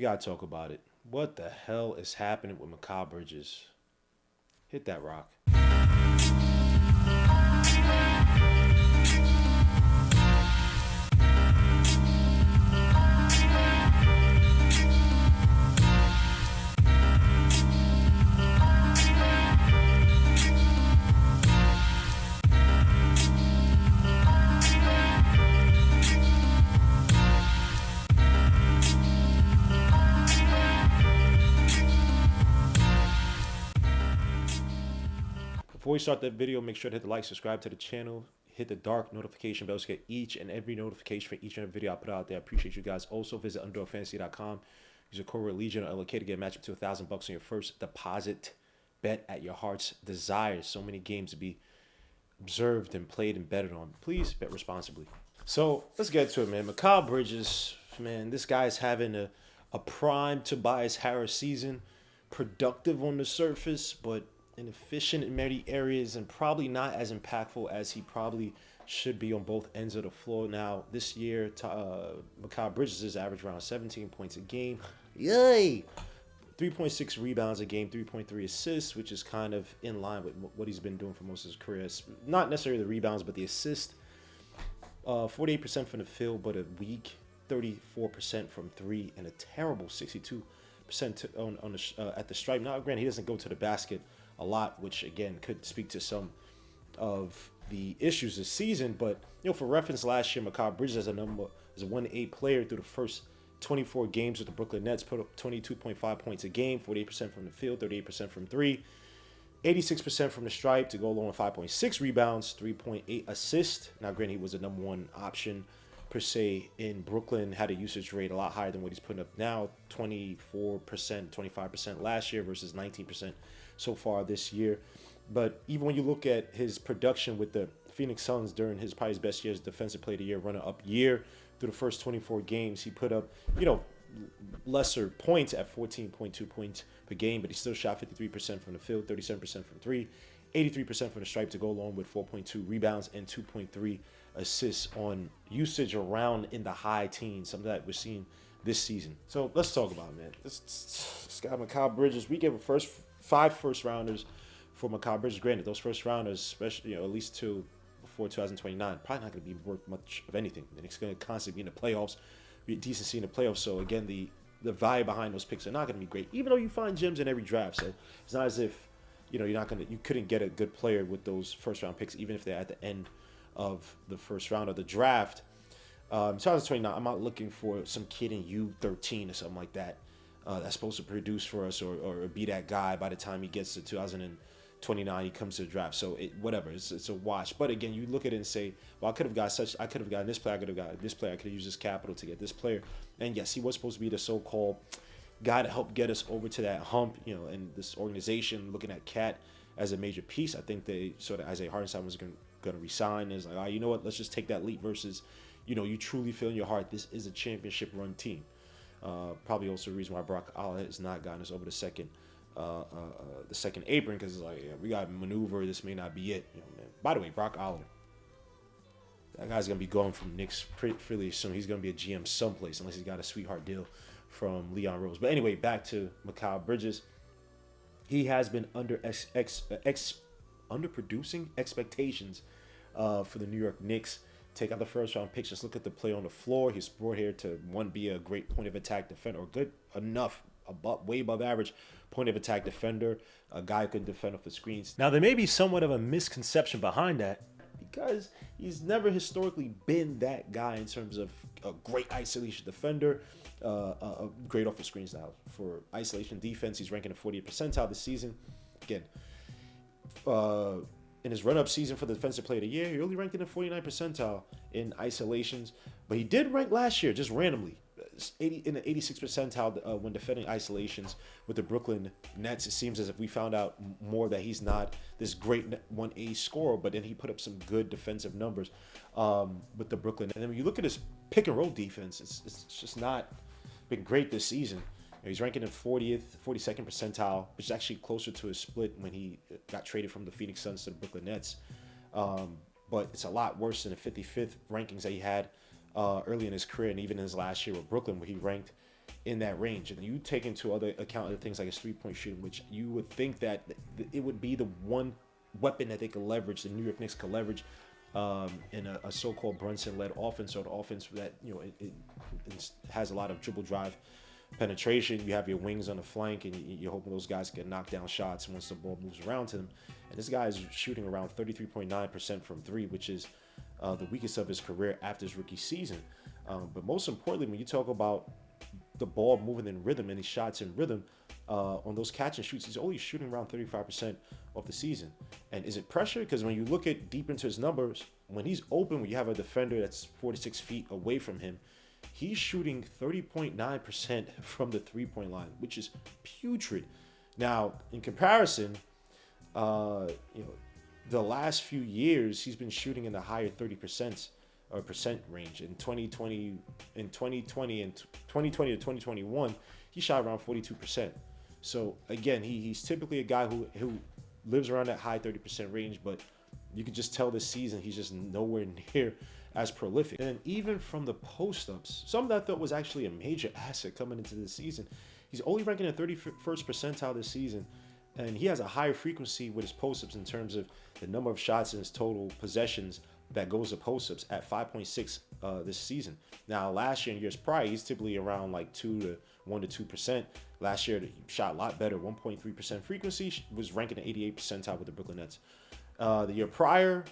We gotta talk about it. What the hell is happening with Mikal Bridges? Hit that rock. Before we start the video, make sure to hit the like, subscribe to the channel, hit the dark notification bell to get each and every notification for each and every video I put out there. I appreciate you guys. Also, visit underdogfantasy.com. Use a code word Legion or LK to get a match up to $1,000 on your first deposit. Bet at your heart's desire. So many games to be observed and played and betted on. Please bet responsibly. So let's get to it, man. Mikal Bridges, man, this guy's having a prime Tobias Harris season. Productive on the surface, but inefficient in many areas and probably not as impactful as he probably should be on both ends of the floor. Now, this year, Mikal Bridges is average around 17 points a game. Yay! 3.6 rebounds a game, 3.3 assists, which is kind of in line with what he's been doing for most of his career. It's not necessarily the rebounds, but the assist. 48% from the field, but a weak 34% from three, and a terrible 62% at the stripe. Now, granted, he doesn't go to the basket a lot, which again could speak to some of the issues this season. But for reference, last year Mikal Bridges as a 1-8 player through the first 24 games with the Brooklyn Nets put up 22.5 points a game, 48% from the field, 38% from three, 86% from the stripe to go along with 5.6 rebounds, 3.8 assists. Now, granted, he was a number one option per se in Brooklyn, had a usage rate a lot higher than what he's putting up now, 24%, 25% last year versus 19% so far this year. But even when you look at his production with the Phoenix Suns during probably his best year as defensive player of the year, runner-up year, through the first 24 games, he put up, lesser points at 14.2 points per game, but he still shot 53% from the field, 37% from three, 83% from the stripe to go along with 4.2 rebounds and 2.3 assists on usage around in the high teens, something that we're seeing this season. So let's talk about it, man. This guy, Mikal Bridges, we gave five first rounders for Mikal Bridges. Granted, those first rounders, especially at least two before 2029, probably not going to be worth much of anything. And it's going to constantly be in the playoffs, be a decency in the playoffs. So again, the value behind those picks are not going to be great, even though you find gems in every draft. So it's not as if you couldn't get a good player with those first round picks, even if they're at the end of the first round of the draft. 2029, I'm not looking for some kid in U13 or something like that that's supposed to produce for us or be that guy by the time he gets to 2029, he comes to the draft. So whatever, it's a watch. But again, you look at it and say, well, I could have gotten this player, I could have gotten this player, I could have used this capital to get this player. And yes, he was supposed to be the so-called guy to help get us over to that hump, and this organization looking at Cat as a major piece. I think they sort of Isaiah Hartenstein was going to resign. Is like, you know what, let's just take that leap versus, you truly feel in your heart this is a championship run team. Probably also the reason why Brock Aller has not gotten us over the second apron, because it's like, we got to maneuver. This may not be it. Man. By the way, Brock Aller, that guy's gonna be going from Knicks pretty soon. He's gonna be a GM someplace unless he's got a sweetheart deal from Leon Rose. But anyway, back to Mikal Bridges. He has been underproducing expectations for the New York Knicks. Take out the first round picks. Just look at the play on the floor. He's brought here to be a great point of attack defender, or good enough, way above average point of attack defender, a guy who can defend off the screens. Now, there may be somewhat of a misconception behind that, because he's never historically been that guy in terms of a great isolation defender, great off the screens. Now, for isolation defense, he's ranking in 40th percentile this season. Again, in his run-up season for the Defensive Player of the Year, he only ranked in the 49th percentile in isolations. But he did rank last year, just randomly, in the 86th percentile when defending isolations with the Brooklyn Nets. It seems as if we found out more that he's not this great 1A scorer, but then he put up some good defensive numbers with the Brooklyn. And then when you look at his pick-and-roll defense, it's just not been great this season. He's ranking in 42nd percentile, which is actually closer to his split when he got traded from the Phoenix Suns to the Brooklyn Nets. But it's a lot worse than the 55th rankings that he had early in his career, and even in his last year with Brooklyn, where he ranked in that range. And you take into other account other things like his 3-point shooting, which you would think that it would be the one weapon that they could leverage, the New York Knicks could leverage in a so-called Brunson-led offense, or an offense that, you know, it has a lot of dribble drive penetration. You have your wings on the flank, and you're hoping those guys can knock down shots once the ball moves around to them. And this guy is shooting around 33.9% from three, which is the weakest of his career after his rookie season. But most importantly, when you talk about the ball moving in rhythm and his shots in rhythm, on those catch and shoots, he's only shooting around 35% of the season. And is it pressure? Because when you look at deep into his numbers, when he's open, when you have a defender that's 46 feet away from him, he's shooting 30.9% from the 3-point line, which is putrid. Now, in comparison, you know, the last few years, he's been shooting in the higher 30% or percent range. In 2020 to 2021, he shot around 42%. So again, he's typically a guy who lives around that high 30% range, but you can just tell this season he's just nowhere near as prolific. And even from the post-ups, something that I thought was actually a major asset coming into the season, he's only ranking in 31st percentile this season, and he has a higher frequency with his post-ups in terms of the number of shots in his total possessions that goes to post-ups at 5.6 this season. Now, last year and years prior, he's typically around like 1 to 2%. Last year, he shot a lot better, 1.3% frequency, was ranking in 88th percentile with the Brooklyn Nets. The year prior,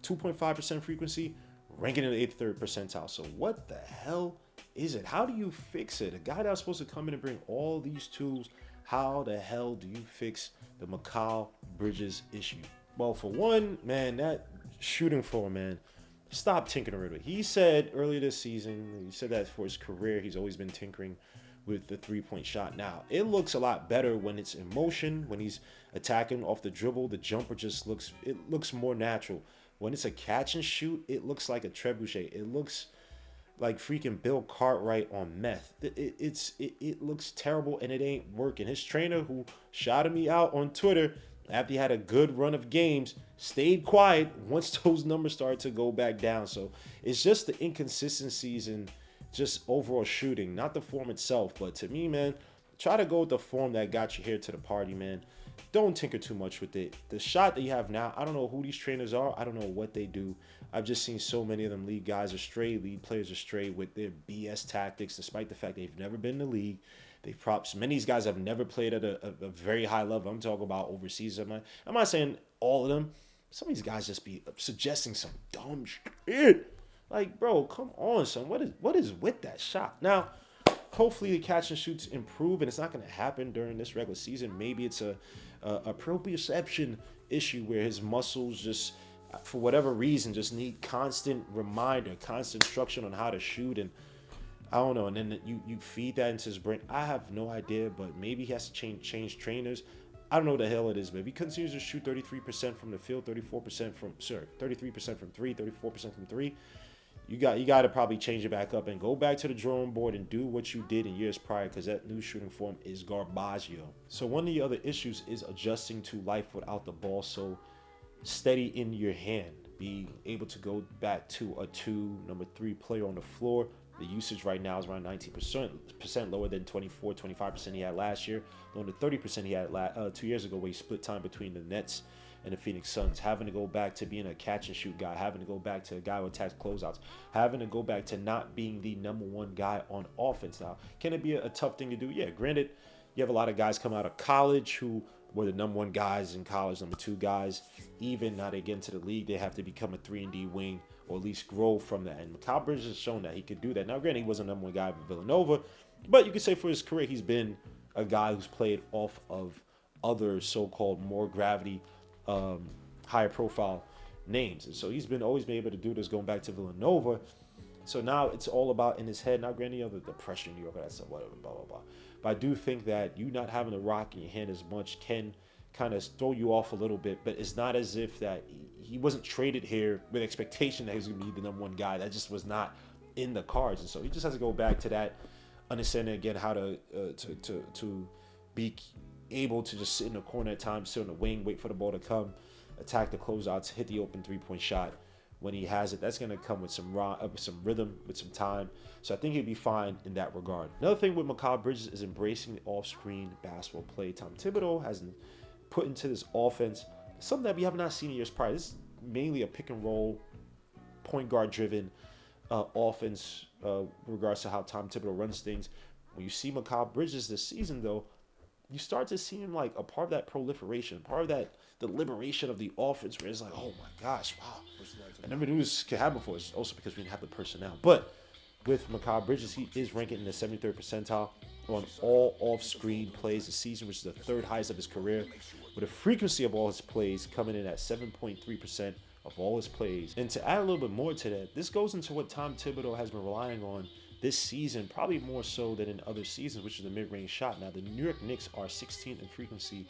2.5% frequency, ranking in the 83rd percentile. So what the hell is it? How do you fix it? A guy that was supposed to come in and bring all these tools, how the hell do you fix the Mikal Bridges issue? Well, for one, man, that shooting form, man, stop tinkering with it. He said earlier this season, he said that for his career, he's always been tinkering with the 3-point shot. Now, it looks a lot better when it's in motion, when he's attacking off the dribble. The jumper just looks more natural. When it's a catch and shoot, it looks like a trebuchet. It looks like freaking Bill Cartwright on meth. It looks terrible, and it ain't working. His trainer, who shouted me out on Twitter after he had a good run of games, stayed quiet once those numbers started to go back down. So it's just the inconsistencies and just overall shooting, not the form itself. But to me, man, try to go with the form that got you here to the party, man. Don't tinker too much with it. The shot that you have now, I don't know who these trainers are. I don't know what they do. I've just seen so many of them lead guys astray, lead players astray with their BS tactics, despite the fact they've never been in the league. They've props. Many of these guys have never played at a very high level. I'm talking about overseas. I'm not saying all of them. Some of these guys just be suggesting some dumb shit. Like, bro, come on, son. What is with that shot? Now, hopefully the catch and shoots improve, and it's not going to happen during this regular season. Maybe it's a proprioception issue where his muscles just, for whatever reason, just need constant reminder, constant instruction on how to shoot. And I don't know. And then you feed that into his brain. I have no idea, but maybe he has to change trainers. I don't know what the hell it is, but if he continues to shoot 33% from the field, 33% from three, 34% from three, you got to probably change it back up and go back to the drawing board and do what you did in years prior, because that new shooting form is garbaggio. So one of the other issues is adjusting to life without the ball so steady in your hand. Be able to go back to a number 3 player on the floor. The usage right now is around 19%, lower than 25% he had last year, lower than 30% he had 2 years ago, where he split time between the Nets and the Phoenix Suns. Having to go back to being a catch and shoot guy, having to go back to a guy who attacks closeouts, having to go back to not being the number 1 guy on offense. Now, can it be a tough thing to do? Yeah, granted, you have a lot of guys come out of college who were the number 1 guys in college, number 2 guys. Even now they get into the league, they have to become a 3-and-D wing, or at least grow from that. And Mikal Bridges has shown that he could do that. Now, granted, he wasn't the number 1 guy for Villanova, but you could say for his career, he's been a guy who's played off of other so-called more gravity, higher profile names. And so he's always been able to do this going back to Villanova. So now it's all about in his head. Now, granted, the pressure in New York, that stuff, whatever, blah, blah, blah. But I do think that you not having the rock in your hand as much can kind of throw you off a little bit. But it's not as if that he wasn't traded here with expectation that he was going to be the number 1 guy. That just was not in the cards. And so he just has to go back to that, understanding again how to be able to just sit in the corner at times, sit on the wing, wait for the ball to come, attack the closeouts, hit the open 3-point shot when he has it. That's going to come with some rhythm, with some time. So I think he'd be fine in that regard. Another thing with Mikal Bridges is embracing the off-screen basketball play. Tom Thibodeau has put into this offense something that we have not seen in years prior. This is mainly a pick and roll, point guard driven offense in regards to how Tom Thibodeau runs things. When you see Mikal Bridges this season, though, you start to see him like a part of that proliferation, part of that the liberation of the offense, where it's like, oh my gosh, wow, I never knew this could happen before. It's also because we didn't have the personnel. But with Mikal Bridges, he is ranking in the 73rd percentile on all off-screen plays this season, which is the third highest of his career, with a frequency of all his plays coming in at 7.3% of all his plays. And to add a little bit more to that, this goes into what Tom Thibodeau has been relying on this season, probably more so than in other seasons, which is the mid-range shot. Now, the New York Knicks are 16th in frequency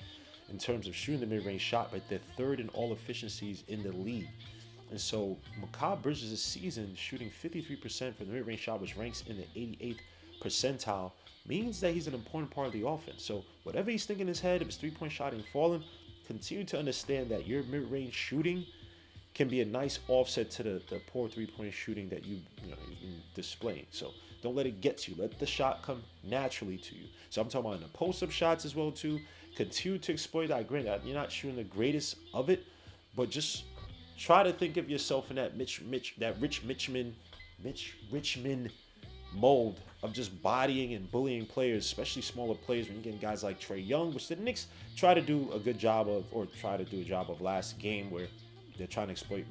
in terms of shooting the mid-range shot, but they're third in all efficiencies in the league. And so Mikal Bridges this season shooting 53% for the mid-range shot, which ranks in the 88th percentile, means that he's an important part of the offense. So whatever he's thinking in his head, if his three-point shot ain't falling, continue to understand that your mid-range shooting can be a nice offset to the poor three-point shooting that you've been displaying. So don't let it get to you. Let the shot come naturally to you. So I'm talking about in the post-up shots as well too. Continue to exploit that. Granted, you're not shooting the greatest of it, but just try to think of yourself in that Rich Richmond mold of just bodying and bullying players, especially smaller players. When you're getting guys like Trae Young, which the Knicks try to do a job of last game, where they're trying to exploit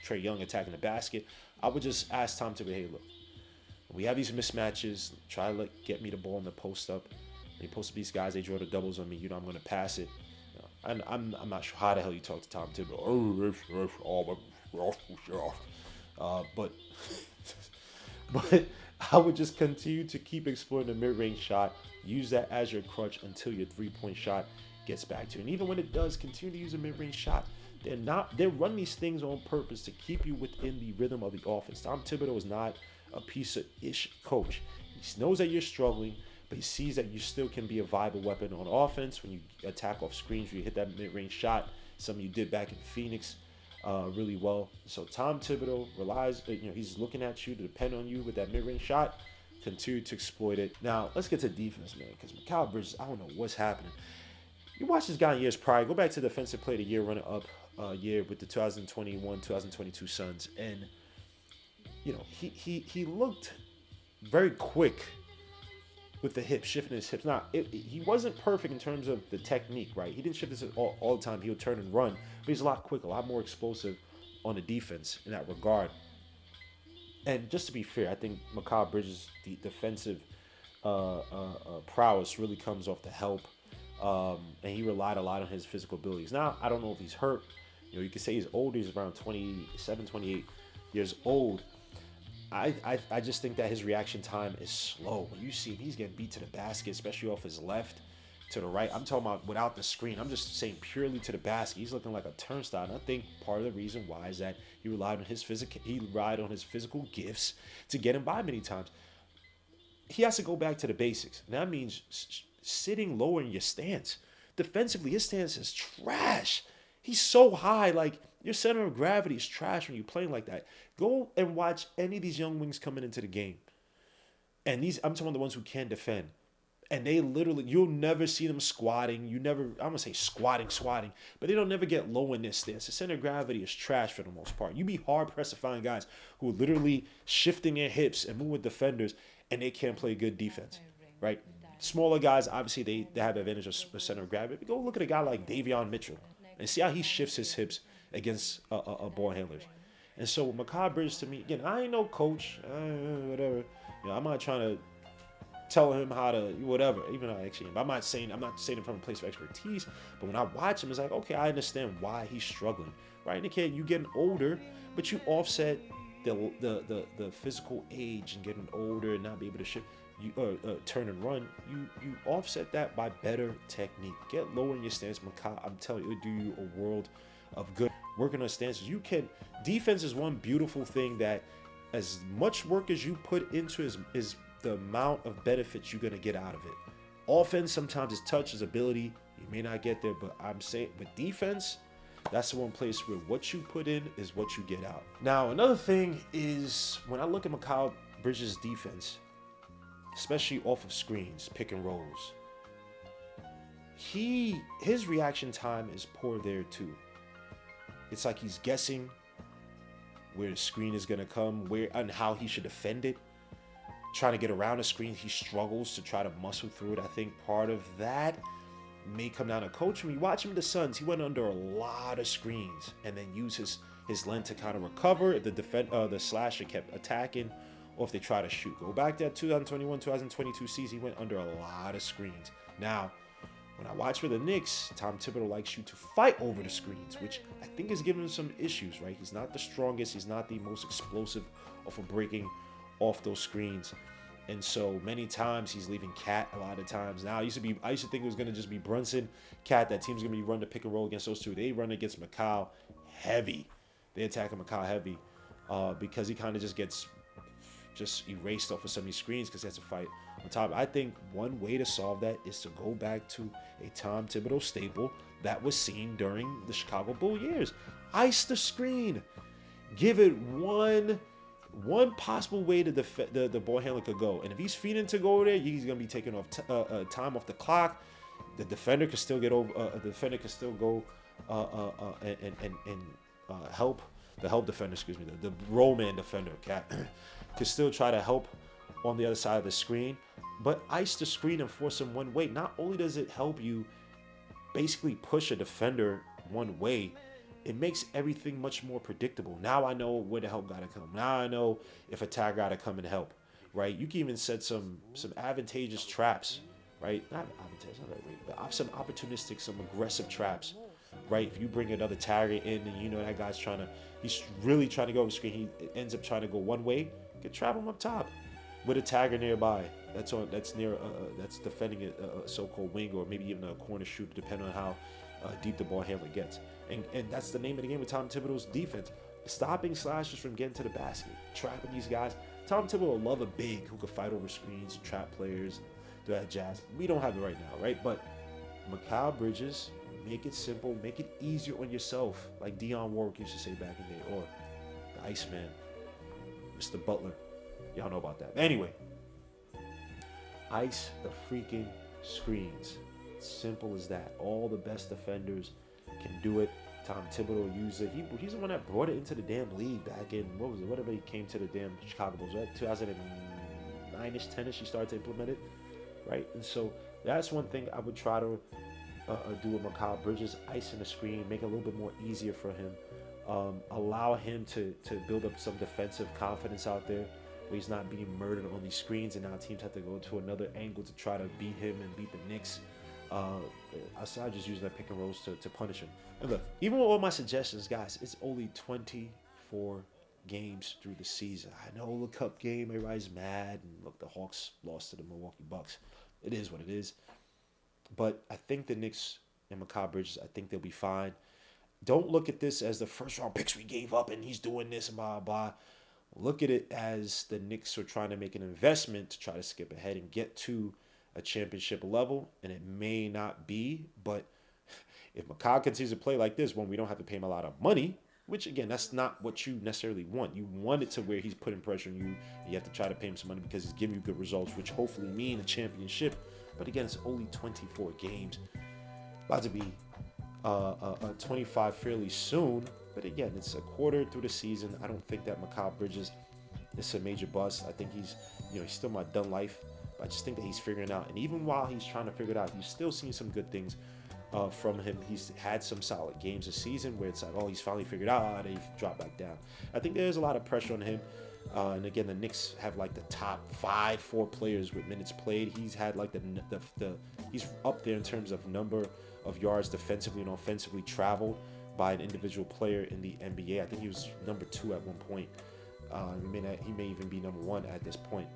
Trae Young attacking the basket. I would just ask Tom to be, hey, look, we have these mismatches. Try to get me the ball in the post up. They post up these guys. They draw the doubles on me. I'm going to pass it. I'm not sure how the hell you talk to Tom Thibodeau. But I would just continue to keep exploring the mid-range shot. Use that as your crutch until your three-point shot gets back to you. And even when it does, continue to use a mid-range shot. They're running these things on purpose to keep you within the rhythm of the offense. Tom Thibodeau is not a piece of ish coach. He knows that you're struggling, but he sees that you still can be a viable weapon on offense when you attack off screens, when you hit that mid-range shot. Something you did back in Phoenix really well. So Tom Thibodeau relies, he's looking at you to depend on you with that mid-range shot. Continue to exploit it. Now, let's get to defense, man, because Mikal Bridges, I don't know what's happening. You watch this guy in years prior. Go back to the Defensive Player of the Year runner-up year with the 2021-2022 Suns, and he looked very quick with the hips, shifting his hips. Now, he wasn't perfect in terms of the technique, right? He didn't shift his all the time. He would turn and run, but he's a lot quicker, a lot more explosive on the defense in that regard. And just to be fair, I think Mikal Bridges' defensive prowess really comes off the help. And he relied a lot on his physical abilities. Now, I don't know if he's hurt. You could say he's older. He's around 27, 28 years old. I just think that his reaction time is slow. When you see him, he's getting beat to the basket, especially off his left to the right. I'm talking about without the screen. I'm just saying purely to the basket. He's looking like a turnstile. And I think part of the reason why is that he relied on his physical gifts to get him by many times. He has to go back to the basics. And that means sitting lower in your stance. Defensively, his stance is trash. He's so high, like your center of gravity is trash when you're playing like that. Go and watch any of these young wings coming into the game. And I'm talking about the ones who can defend. And they literally, you'll never see them squatting. I'm going to say squatting, but they don't never get low in their stance. The center of gravity is trash for the most part. You'd be hard-pressed to find guys who are literally shifting their hips and moving with defenders, and they can't play good defense, right? Smaller guys, obviously, they have the advantage of the center of gravity. But go look at a guy like Davion Mitchell and see how he shifts his hips against ball handlers. And so with Mikal Bridges, to me, again, I ain't no coach, whatever. I'm not trying to tell him how to whatever. Even though I actually am. I'm not saying it from a place of expertise. But when I watch him, it's like, okay, I understand why he's struggling, right? And again, you getting older, but you offset the physical age and getting older and not be able to shift. Turn and run, you offset that by better technique. Get lower in your stance, Mikal. I'm telling you, it'll do you a world of good. Working on stances. Defense is one beautiful thing that as much work as you put into is the amount of benefits you're going to get out of it. Offense, sometimes it's touch, it's ability. You may not get there, but I'm saying with defense, That's the one place where what you put in is what you get out. Now, another thing is when I look at Mikal Bridges' defense, especially off of screens, pick and rolls, his reaction time is poor there too. It's like he's guessing where the screen is gonna come, where and how he should defend it. Trying to get around the screen, he struggles to try to muscle through it. I think part of that may come down to coaching. When you watch him with the Suns, he went under a lot of screens and then used his length to kind of recover if the slasher kept attacking or if they try to shoot. Go back to that 2021-2022 season, he went under a lot of screens. Now, when I watch for the Knicks, Tom Thibodeau likes you to fight over the screens, which I think is giving him some issues, right? He's not the strongest. He's not the most explosive off of breaking off those screens. And so many times he's leaving Cat a lot of times. Now, I used to think it was going to just be Brunson, Cat. That team's going to be run the pick and roll against those two. They run against Mikal heavy. They attack Mikal heavy because he kind of just gets erased off of some of these screens because he has to fight on top. I think one way to solve that is to go back to a Tom Thibodeau staple that was seen during the Chicago Bull years. Ice the screen. Give it one possible way the ball handler could go. And if he's feeding to go there, he's going to be taking off time off the clock. The defender can still get over. The defender can still go and help. The help defender, excuse me, the roll man defender, Cat, could still try to help on the other side of the screen. But ice the screen and force him one way. Not only does it help you basically push a defender one way, it makes everything much more predictable. Now I know where the help gotta come. Now I know if a tag gotta come and help, right? You can even set some advantageous traps, right? Not advantageous, not that way, but some opportunistic, some aggressive traps, right? If you bring another tagger in and you know that guy's he's really trying to go over the screen, he ends up trying to go one way, you can trap him up top with a tagger nearby. That's defending a so-called wing or maybe even a corner shooter, depending on how deep the ball handler gets. And that's the name of the game with Tom Thibodeau's defense. Stopping slashers from getting to the basket, trapping these guys. Tom Thibodeau will love a big who could fight over screens, trap players, do that jazz. We don't have it right now, right? But Mikal Bridges, make it simple, make it easier on yourself, like Dionne Warwick used to say back in the day, or the Iceman, Mr. Butler. Y'all know about that. Anyway, ice the freaking screens. Simple as that. All the best defenders can do it. Tom Thibodeau used it. He's the one that brought it into the damn league back in, whatever he came to the damn Chicago Bulls, right? 2009-ish, 10-ish, he started to implement it, right? And so that's one thing I would try to do with Mikal Bridges, icing the screen, make it a little bit more easier for him. Allow him to build up some defensive confidence out there where he's not being murdered on these screens, and now teams have to go to another angle to try to beat him and beat the Knicks. Aside just using that pick and rolls to punish him. And look, even with all my suggestions, guys, it's only 24 games through the season. I know the Cup game, everybody's mad, and look, the Hawks lost to the Milwaukee Bucks. It is what it is. But I think the Knicks and Mikal Bridges, I think they'll be fine. Don't look at this as the first round picks we gave up and he's doing this and blah, blah. Look at it as the Knicks are trying to make an investment to try to skip ahead and get to a championship level, and it may not be, but if Mikal continues to play like this, when we don't have to pay him a lot of money, which again, that's not what you necessarily want. You want it to where he's putting pressure on you, and you have to try to pay him some money because he's giving you good results, which hopefully mean a championship. But again, it's only 24 games. About to be 25 fairly soon. But again, it's a quarter through the season. I don't think that Mikal Bridges is a major bust. I think he's still my done life. But I just think that he's figuring it out. And even while he's trying to figure it out, you're still seeing some good things from him. He's had some solid games this season where it's like, oh, he's finally figured out, and he's dropped back down. I think there's a lot of pressure on him. And again, the Knicks have like the top 4 players with minutes played. He's had like he's up there in terms of number of yards defensively and offensively traveled by an individual player in the NBA. I think he was number 2 at one point. He may even be number 1 at this point.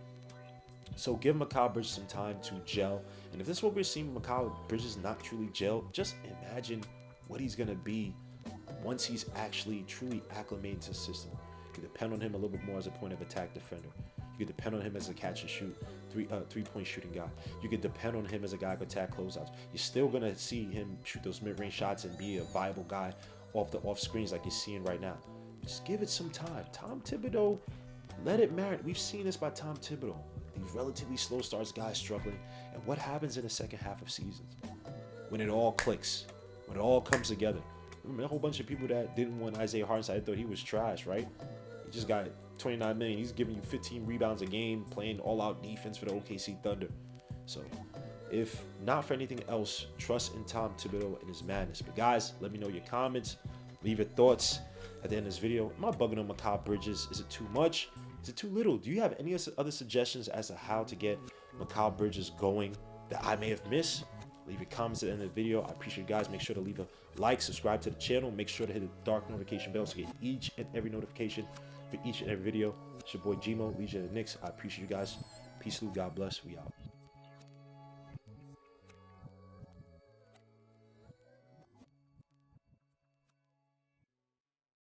So give Mikal Bridges some time to gel. And if this is what we're seeing, Mikal Bridges not truly gel, just imagine what he's going to be once he's actually truly acclimated to the system. You can depend on him a little bit more as a point of attack defender. You can depend on him as a catch and shoot, three-point shooting guy. You can depend on him as a guy who can attack closeouts. You're still going to see him shoot those mid-range shots and be a viable guy off the off screens like you're seeing right now. Just give it some time. Tom Thibodeau, let it marinate. We've seen this by Tom Thibodeau. These relatively slow starts, guys struggling. And what happens in the second half of seasons? When it all clicks, when it all comes together. Remember a whole bunch of people that didn't want Isaiah Hartenstein thought he was trash, right? He just got 29 million. He's giving you 15 rebounds a game, playing all-out defense for the OKC Thunder. So, if not for anything else, trust in Tom Thibodeau and his madness. But guys, let me know your comments. Leave your thoughts at the end of this video. Am I bugging on Mikal Bridges? Is it too much? Is it too little? Do you have any other suggestions as to how to get Mikal Bridges going that I may have missed? Leave your comments at the end of the video. I appreciate you guys. Make sure to leave a like, subscribe to the channel. Make sure to hit the dark notification bell to get each and every notification for each and every video. It's your boy Gmo, Legion of the Knicks. I appreciate you guys. Peace, Lou. God bless. We out.